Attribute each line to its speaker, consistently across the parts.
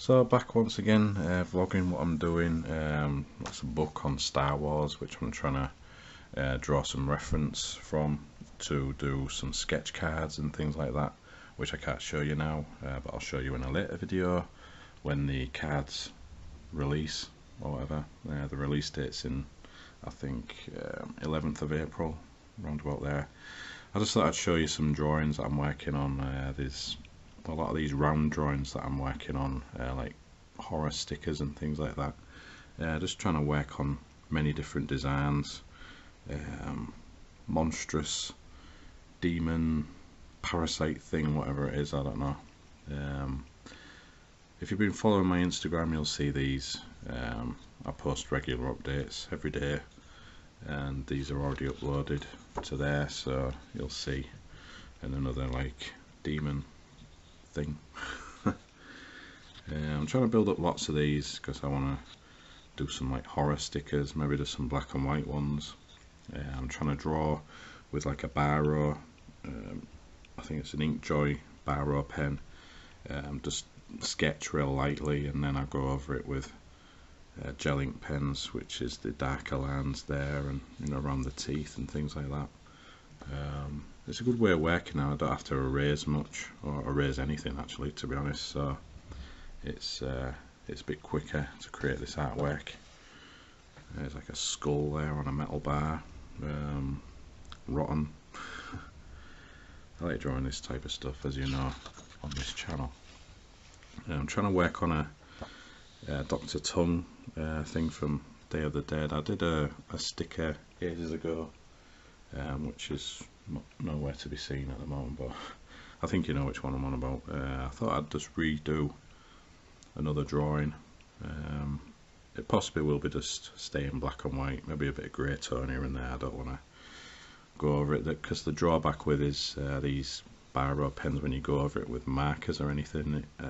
Speaker 1: So back once again, vlogging what I'm doing. That's a book on Star Wars, which I'm trying to draw some reference from to do some sketch cards and things like that, which I can't show you now, but I'll show you in a later video when the cards release or whatever. The release date's in, I think, 11th of April, around about there. I just thought I'd show you some drawings that I'm working on. There's a lot of these round drawings that I'm working on, like horror stickers and things like that. Just trying to work on many different designs. Monstrous, demon, parasite thing, whatever it is, I don't know. If you've been following my Instagram, you'll see these. I post regular updates every day, and these are already uploaded to there, so you'll see. And another like demon thing. I'm trying to build up lots of these because I want to do some like horror stickers, maybe do some black and white ones. I'm trying to draw with like a Biro, I think it's an Inkjoy Biro pen. Just sketch real lightly, and then I go over it with gel ink pens, which is the darker lines there, and around the teeth and things like that. It's a good way of working now. I don't have to erase much, or erase anything actually, to be honest, so it's a bit quicker to create this artwork. There's like a skull there on a metal bar. Rotten. I like drawing this type of stuff, as you know, on this channel. I'm trying to work on a Dr. Tongue thing from Day of the Dead. I did a sticker ages ago, which is nowhere to be seen at the moment, but I think you know which one I'm on about. I thought I'd just redo another drawing. It possibly will be just stay in black and white, maybe a bit of grey tone here and there. I don't want to go over it, because the drawback with is these Biro pens, when you go over it with markers or anything, it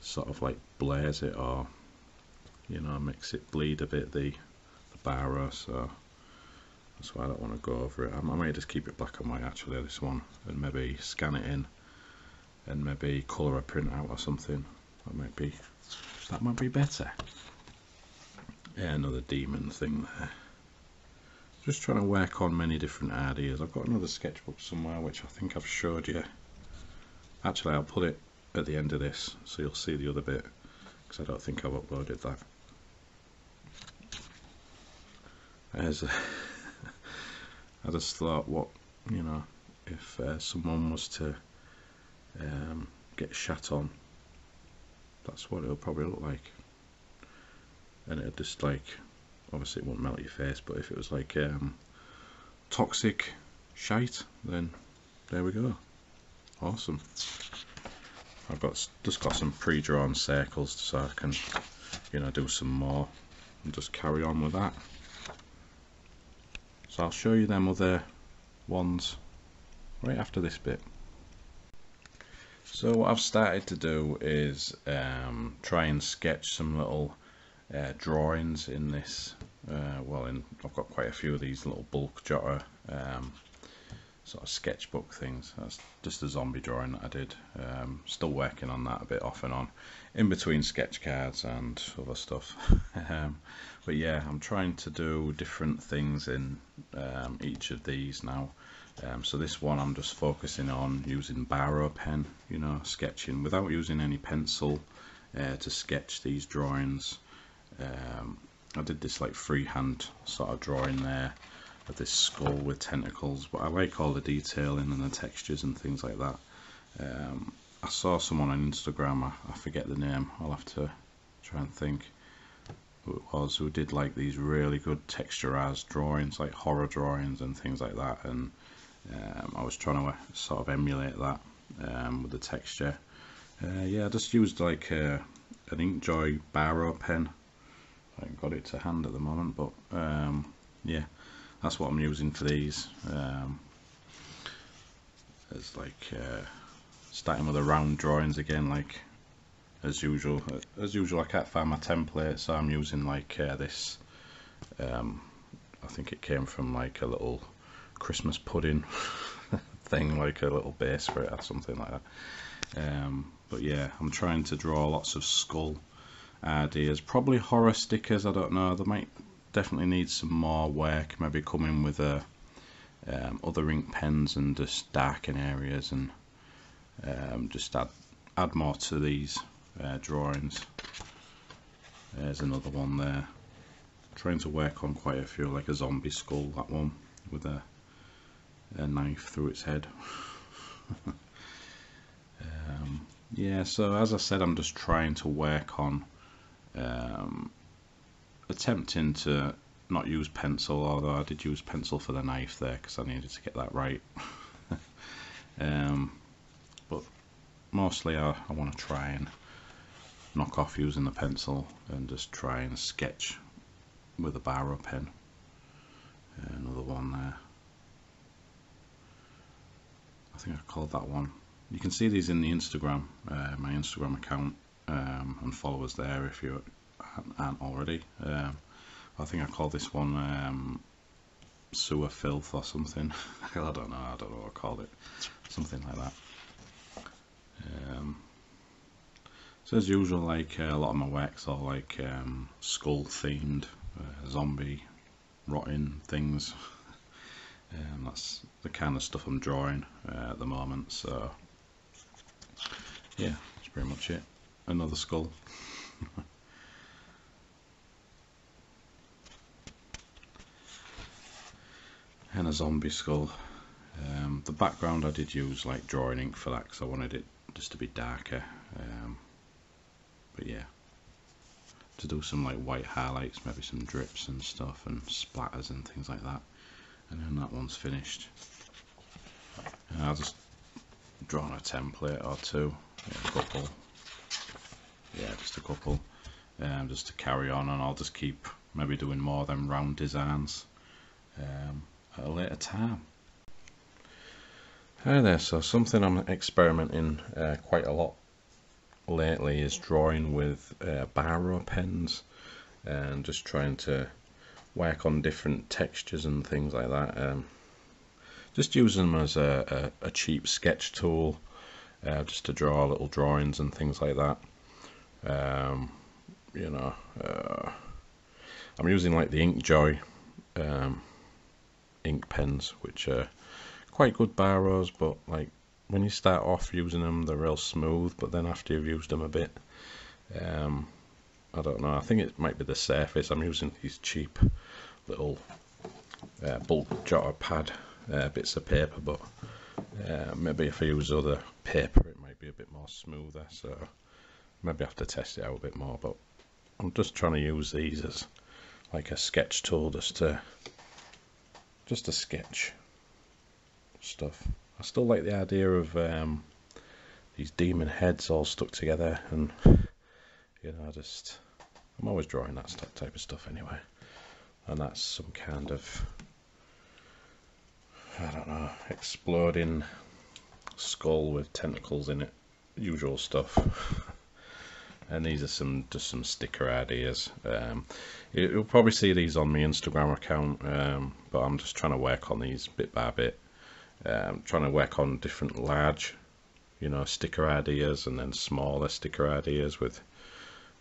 Speaker 1: sort of like blurs it, or makes it bleed a bit, the Biro, so that's why I don't want to go over it. I might just keep it black and white actually, this one, and maybe scan it in and maybe colour a print out or something. That might be better. Yeah, another demon thing there. Just trying to work on many different ideas. I've got another sketchbook somewhere which I think I've showed you. Actually, I'll put it at the end of this so you'll see the other bit, because I don't think I've uploaded that. There's I just thought, what, if someone was to get shat on, that's what it'll probably look like. And it'd just like, obviously it won't melt your face, but if it was like toxic shite, then there we go. Awesome. I've just got some pre-drawn circles so I can do some more and just carry on with that. So I'll show you them other ones right after this bit. So what I've started to do is try and sketch some little drawings in this. I've got quite a few of these little bulk jotter sort of sketchbook things. That's just a zombie drawing that I did. Still working on that a bit off and on, in between sketch cards and other stuff. But yeah, I'm trying to do different things in each of these now. So this one I'm just focusing on using Biro pen, sketching without using any pencil to sketch these drawings. I did this like freehand sort of drawing there of this skull with tentacles, but I like all the detailing and the textures and things like that. I saw someone on Instagram, I forget the name, I'll have to try and think who it was, who did like these really good texturized drawings, like horror drawings and things like that, and I was trying to sort of emulate that with the texture. Yeah, I just used like an Inkjoy Biro pen. I haven't got it to hand at the moment, but yeah, that's what I'm using for these. It's like starting with the round drawings again, like as usual. I can't find my template, so I'm using like this. I think it came from like a little Christmas pudding thing, like a little base for it or something like that. But yeah, I'm trying to draw lots of skull ideas, probably horror stickers, I don't know, they might definitely need some more work, maybe come in with other ink pens and just darken areas and just add more to these drawings. There's another one there, trying to work on quite a few, like a zombie skull, that one with a knife through its head. Yeah, so as I said, I'm just trying to work on attempting to not use pencil, although I did use pencil for the knife there because I needed to get that right. But mostly I want to try and knock off using the pencil and just try and sketch with a biro pen. Another one there, I think I called that one. You can see these in the Instagram, my Instagram account, and followers there if you aren't already. I think I called this one sewer filth or something. I don't know what I called it, something like that. So as usual, like a lot of my works are like skull themed, zombie rotting things. That's the kind of stuff I'm drawing at the moment, so yeah, that's pretty much it. Another skull. And a zombie skull. The background I did use like drawing ink for that because I wanted it just to be darker, but yeah, to do some like white highlights, maybe some drips and stuff and splatters and things like that. And then that one's finished. And I'll just draw on a template or two, a couple, yeah, just a couple, just to carry on, and I'll just keep maybe doing more of them round designs at a later time. Hi there, so something I'm experimenting quite a lot lately is drawing with biro pens and just trying to work on different textures and things like that. Just using them as a cheap sketch tool, just to draw little drawings and things like that. You know, I'm using like the Inkjoy ink pens, which are quite good biros, but like when you start off using them, they're real smooth, but then after you've used them a bit, I don't know, I think it might be the surface. I'm using these cheap little bulk jotter pad bits of paper, but maybe if I use other paper it might be a bit more smoother, so maybe I have to test it out a bit more. But I'm just trying to use these as like a sketch tool, just to sketch stuff. I still like the idea of these demon heads all stuck together, and you know, I'm always drawing that type of stuff anyway. And that's some kind of, I don't know, exploding skull with tentacles in it, usual stuff. And these are just some sticker ideas. You'll probably see these on my Instagram account, but I'm just trying to work on these bit by bit. Trying to work on different large, you know, sticker ideas, and then smaller sticker ideas with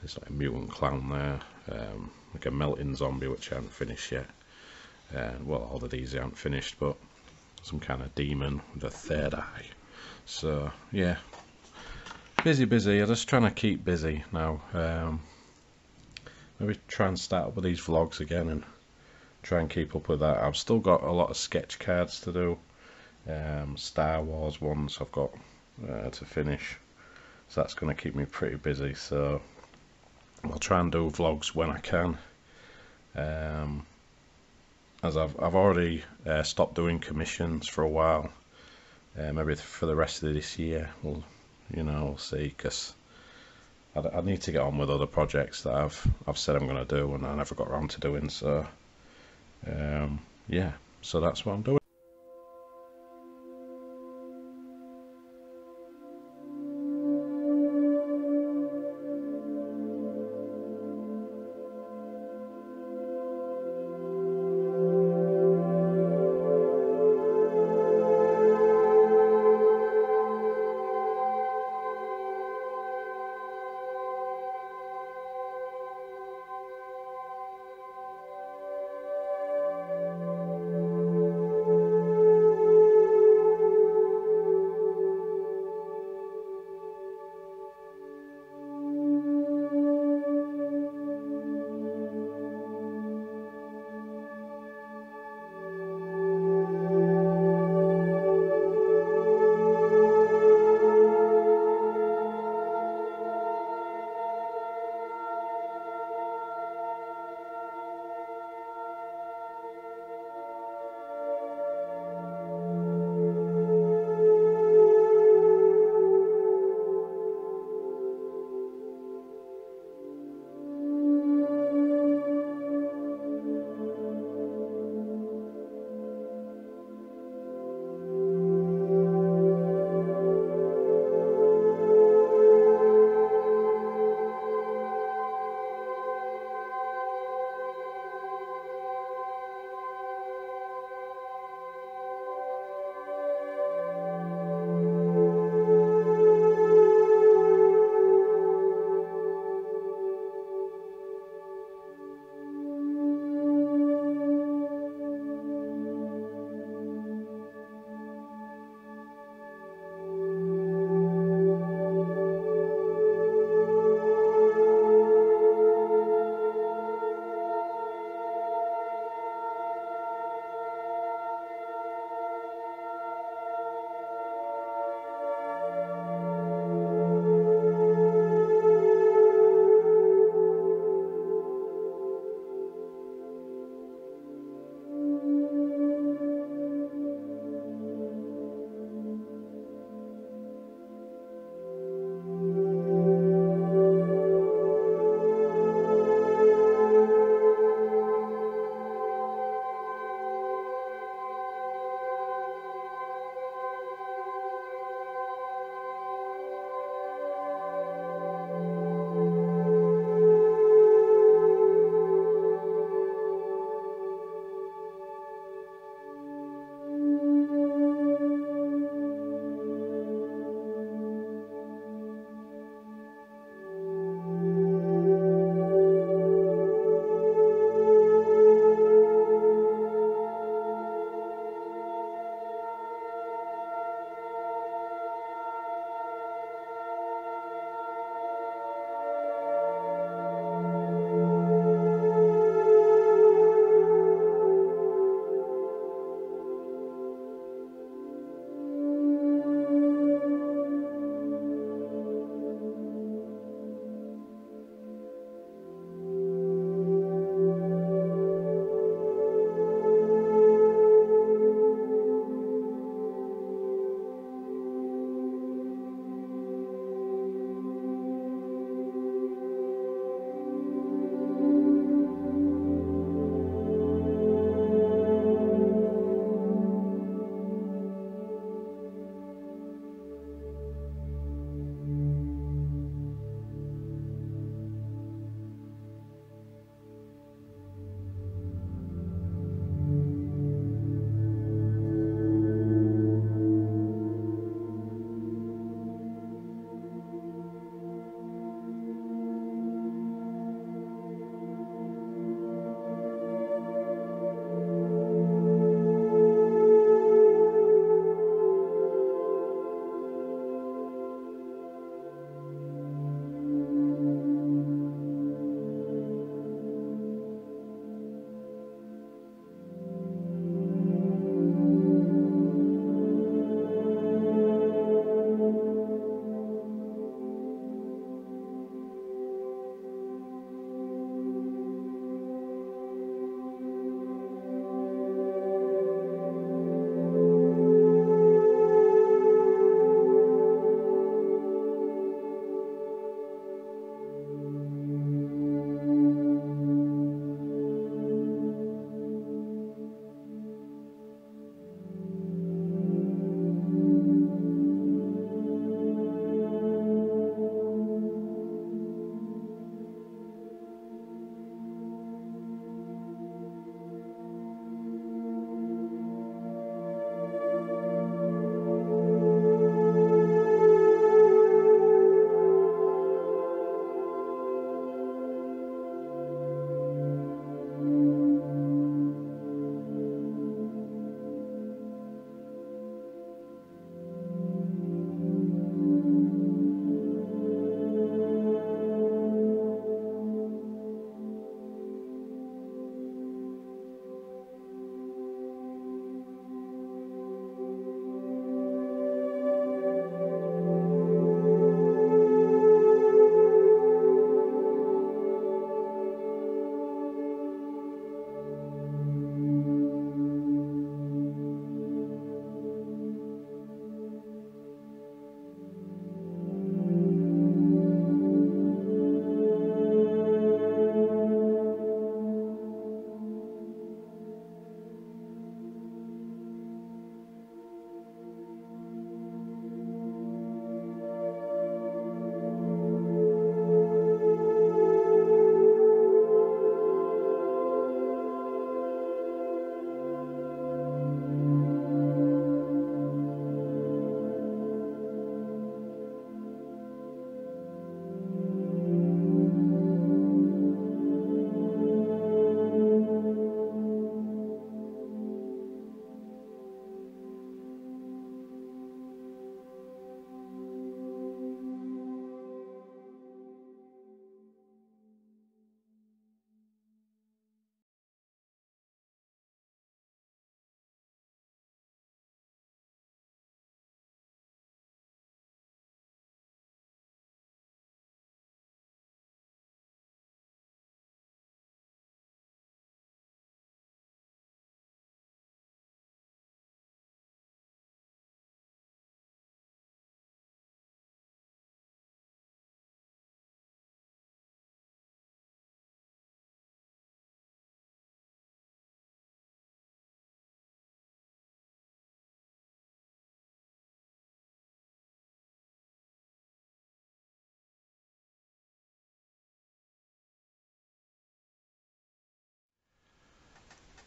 Speaker 1: this like a mutant clown there, like a melting zombie which I haven't finished yet. Well, all of these aren't finished, but some kind of demon with a third eye. So yeah, busy. I'm just trying to keep busy now. Maybe try and start up with these vlogs again and try and keep up with that. I've still got a lot of sketch cards to do. Star Wars ones I've got to finish, so that's going to keep me pretty busy. So I'll try and do vlogs when I can. As I've already stopped doing commissions for a while. Maybe for the rest of this year, we'll see, because I need to get on with other projects that I've said I'm going to do and I never got around to doing. So yeah, so that's what I'm doing.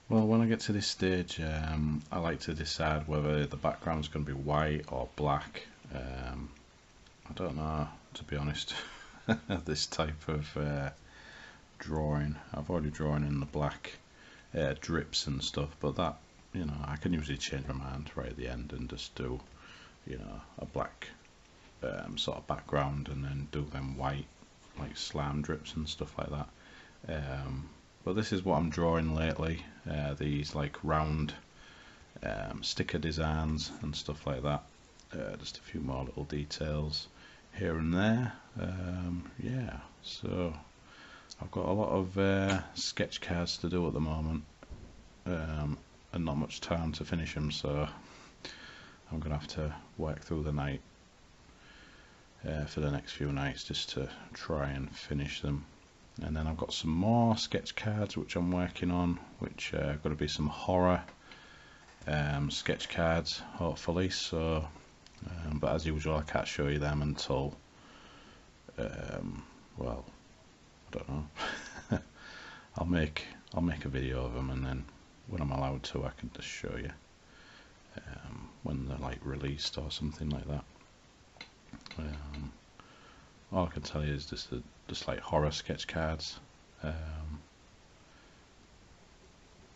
Speaker 1: Well, when I get to this stage, I like to decide whether the background is going to be white or black. I don't know, to be honest. This type of drawing, I've already drawn in the black drips and stuff, but that, you know, I can usually change my mind right at the end and just do, you know, a black sort of background and then do them white, like slime drips and stuff like that. But this is what I'm drawing lately, these like round sticker designs and stuff like that. Just a few more little details here and there. Yeah, so I've got a lot of sketch cards to do at the moment, and not much time to finish them, so I'm gonna have to work through the night for the next few nights just to try and finish them. And then I've got some more sketch cards which I'm working on, which are going to be some horror sketch cards, hopefully. So, but as usual, I can't show you them until, well, I don't know. I'll make a video of them, and then when I'm allowed to, I can just show you when they're like released or something like that. All I can tell you is just like horror sketch cards,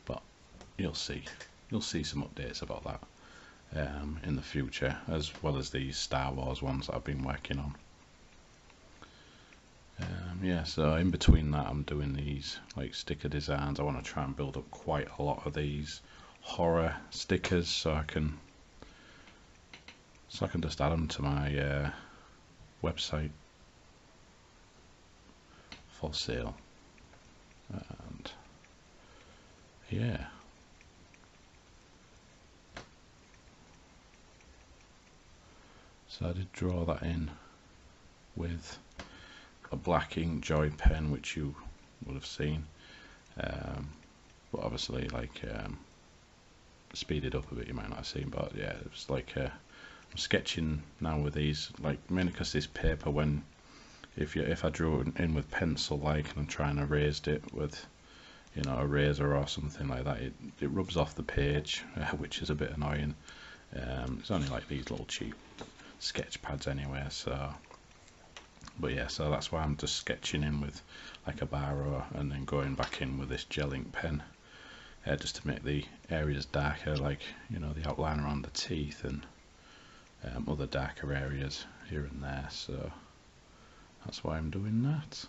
Speaker 1: but you'll see some updates about that in the future, as well as these Star Wars ones that I've been working on. Yeah, so in between that I'm doing these like sticker designs. I want to try and build up quite a lot of these horror stickers so I can just add them to my website for sale. And yeah, so I did draw that in with a black ink joy pen, which you would have seen, but obviously like speeded up a bit, you might not have seen, but yeah, it was like I'm sketching now with these, like mainly because this paper, when if I drew it in with pencil, like, and I'm trying to erase it with, you know, a razor or something like that, it rubs off the page, which is a bit annoying. It's only like these little cheap sketch pads anyway, so, but yeah, so that's why I'm just sketching in with like a biro and then going back in with this gel ink pen, just to make the areas darker, like, you know, the outline around the teeth and other darker areas here and there. So that's why I'm doing that.